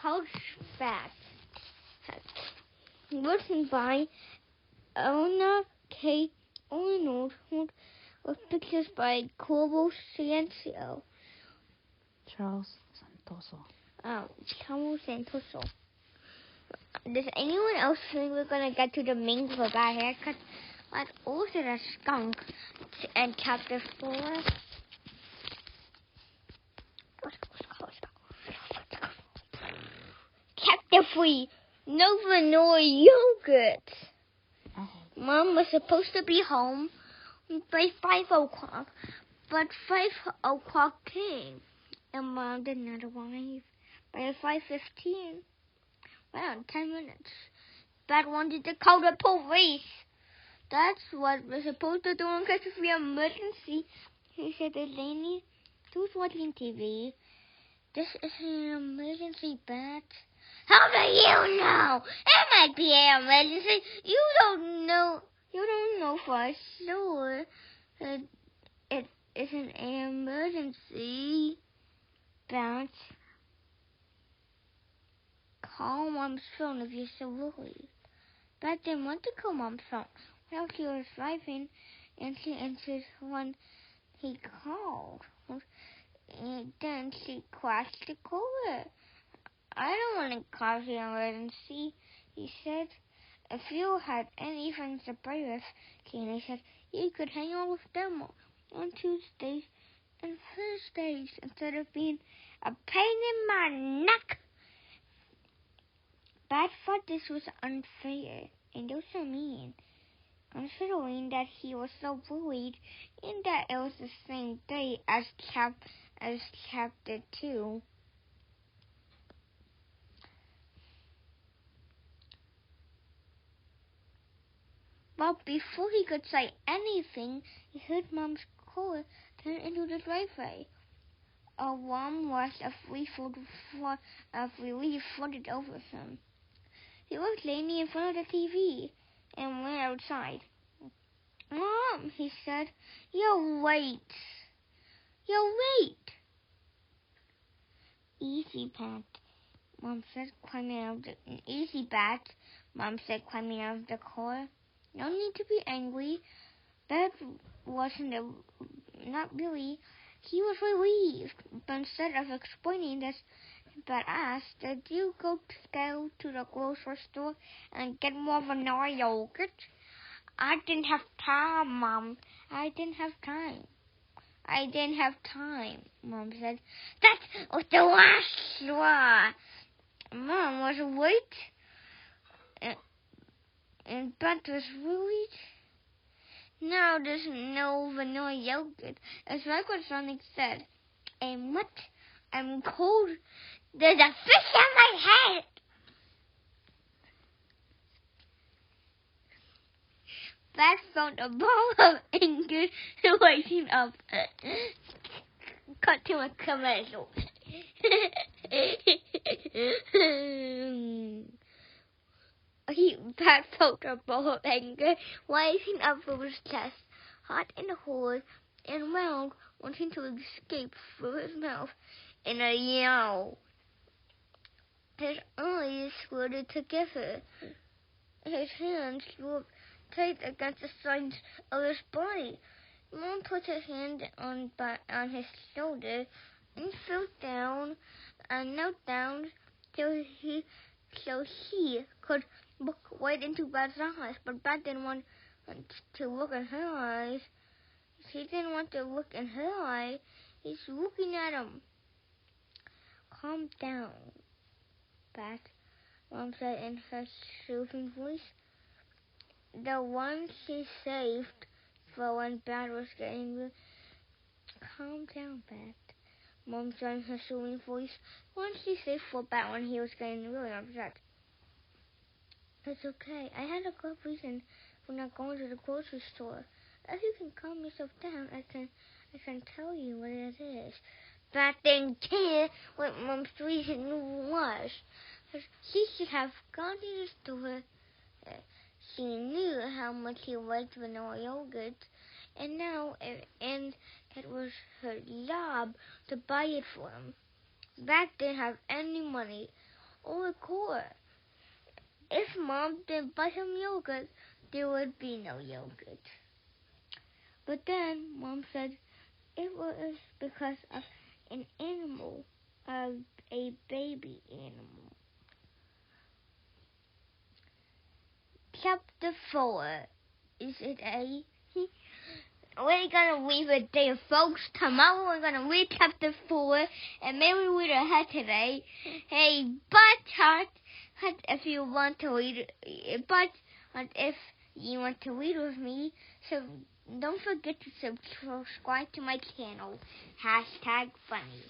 College Fat. Written by Elana K. Arnold with pictures by Carlos Santoso. Charles Santoso. Charles Santoso. Does anyone else think we're gonna get to the main clip out here? Cause like also the skunk and chapter 4. Chapter 3. No vanilla yogurt. Oh. Mom was supposed to be home by 5 o'clock, but 5 o'clock came, and Mom did not arrive by 5:15. Well, 10 minutes. Dad wanted to call the police. That's what we're supposed to do in case of an emergency. He said, Eleni, who's watching TV? This is an emergency, Bat. How do you know? It might be an emergency. You don't know. You don't know for sure. It isn't an emergency, Bat. Call Mom's phone if you're so worried. Bat didn't want to call Mom's phone. Well, she was driving, and she answered when he called. And then she crashed the car. I don't want to cause an emergency, he said. If you had any friends to play with, Kenny said, you could hang out with them on Tuesdays and Thursdays instead of being a pain in my neck. Dad thought this was unfair and also mean, considering that he was so worried and that it was the same day as chapter 2. But before he could say anything, he heard Mom's car turn into the driveway. A warm rush of relief flooded over him. He was leaning in front of the TV and went outside. Mom, he said, you're late. You're late. Easy, Pat, Mom said, climbing out of climbing out of the car. No need to be angry. Dad wasn't not really. He was relieved. But instead of explaining this, Dad asked, did you go to the grocery store and get more vanilla yogurt? I didn't have time, Mom. I didn't have time, Mom said. That was the last straw. Mom was late. And Beth was worried. Now there's no vanilla yogurt. As Michael Sonic said, and what? I'm cold. There's a fish on my head. Beth felt a ball of anger rising up. Cut to a commercial. Pat felt a ball of anger rising up from his chest, hot and cold and round, wanting to escape through his mouth in a yell. His eyes squirted together. His hands were tight against the sides of his body. Mom put her hand on his shoulder and knelt down so he could look right into Beth's eyes, but Beth didn't want to look in her eyes. She didn't want to look in her eye. He's looking at him. Calm down, Beth, Mom said in her soothing voice. The one she saved for when Beth was getting angry. Calm down, Beth, Mom said in her soothing voice. One she saved for Beth when he was getting really upset. It's okay. I had a good reason for not going to the grocery store. If you can calm yourself down, I can tell you what it is. Beth didn't care what Mom's reason was. She should have gone to the store. She knew how much he liked vanilla yogurt, and now it was her job to buy it for him. Beth didn't have any money. or a core. If Mom didn't buy some yogurt, there would be no yogurt. But then Mom said it was because of an animal, a baby animal. Chapter 4. Is it a... We're gonna leave it there, folks. Tomorrow we're gonna read chapter 4, and maybe read ahead today. Hey, but if you want to read, if you want to read with me, so don't forget to subscribe to my channel. #funny.